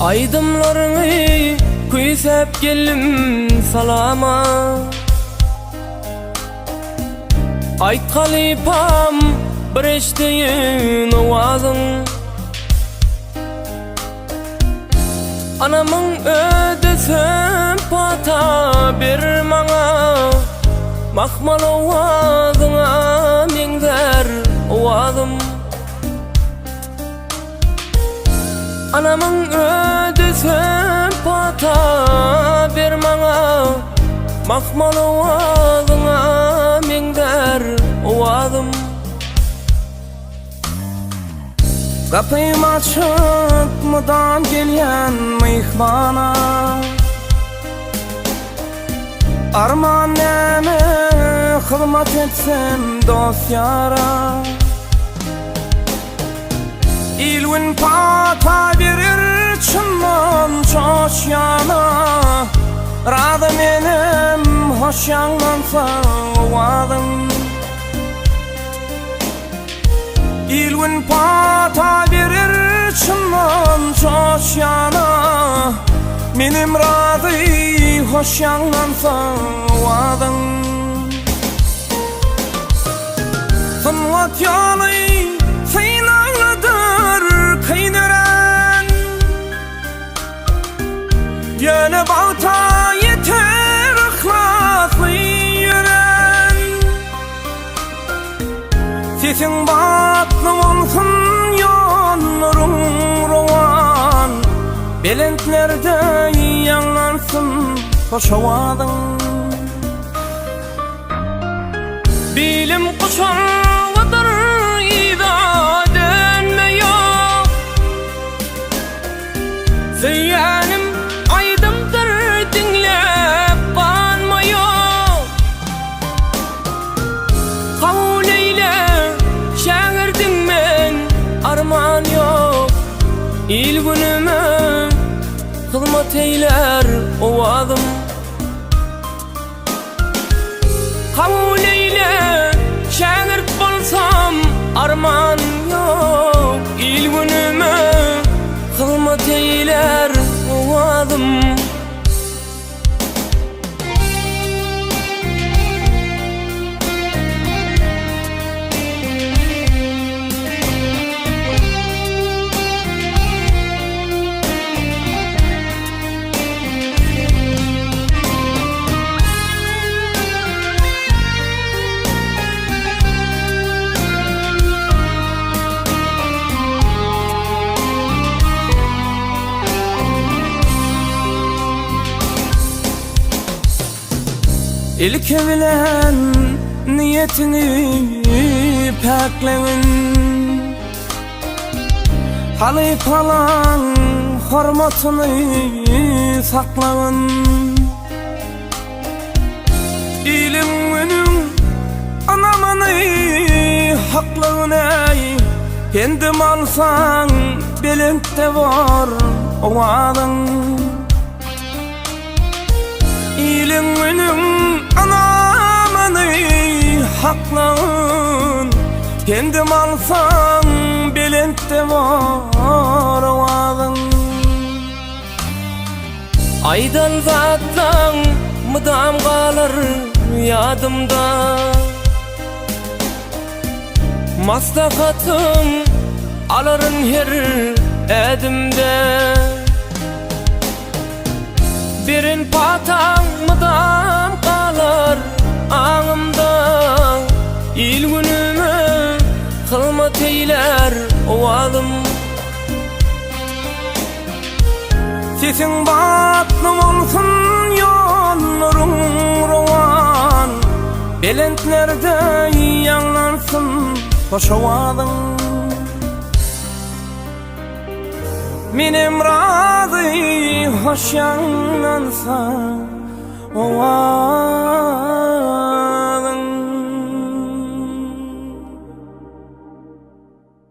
Aydımlarını küysep geldim salama. Ayt halipam bir eşdeyin ovazın. Anamın ödesem pata bir mana. Makmal ovazına mengder ovazım. Anamın ödesem pata bir mana. Makmal ovazına mengder ovazım. Kapıyım açık mıdan gelyen mihmana. Arman neme hılmat etsem dost yara. İlwin pata verir çınman çoş yana. Radı menem hoş yanlansa ovadım. İlwin pata verir çınman çoş yana. Menem radı hoş yanlansa ovadım. Fınvat yalı seynalıdır kıydıran. Yöne bağta yeter ıhlaslı yüren. Sesin batlı olsun yollarım rovan. Belentlerde yanlansın koşavadın. Bilim kuşanlıdır ida dönme yok. Söylenim aydımdır dinlep kanma yok. Kavul eyle şagirdin men arman yok. İl günüme hılmat eyler ovazım. Kavul eyle şagirt bolsam arman yok. İl günüme hılmat eyler ovazım. İlk bilen niyetini pekleyin. Halifalan hormatını saklayın. İlim önüm anamını haklığın ey. Kendim alsan belente var ovadın. İlim önüm anamını haklığın. Kendim alsan belente var ovadın. Aydan zatlan mıdam kalır yadımda. Maslakatım alırın her edimde. Birin patan mıdam kalır ağımda. İl günüme hılmat eyler ovazım. Sesin batlı olsun yollarım rovan. Belentlerde yanlansın koşavadın. Menem razı hoş yanlansa ovadım.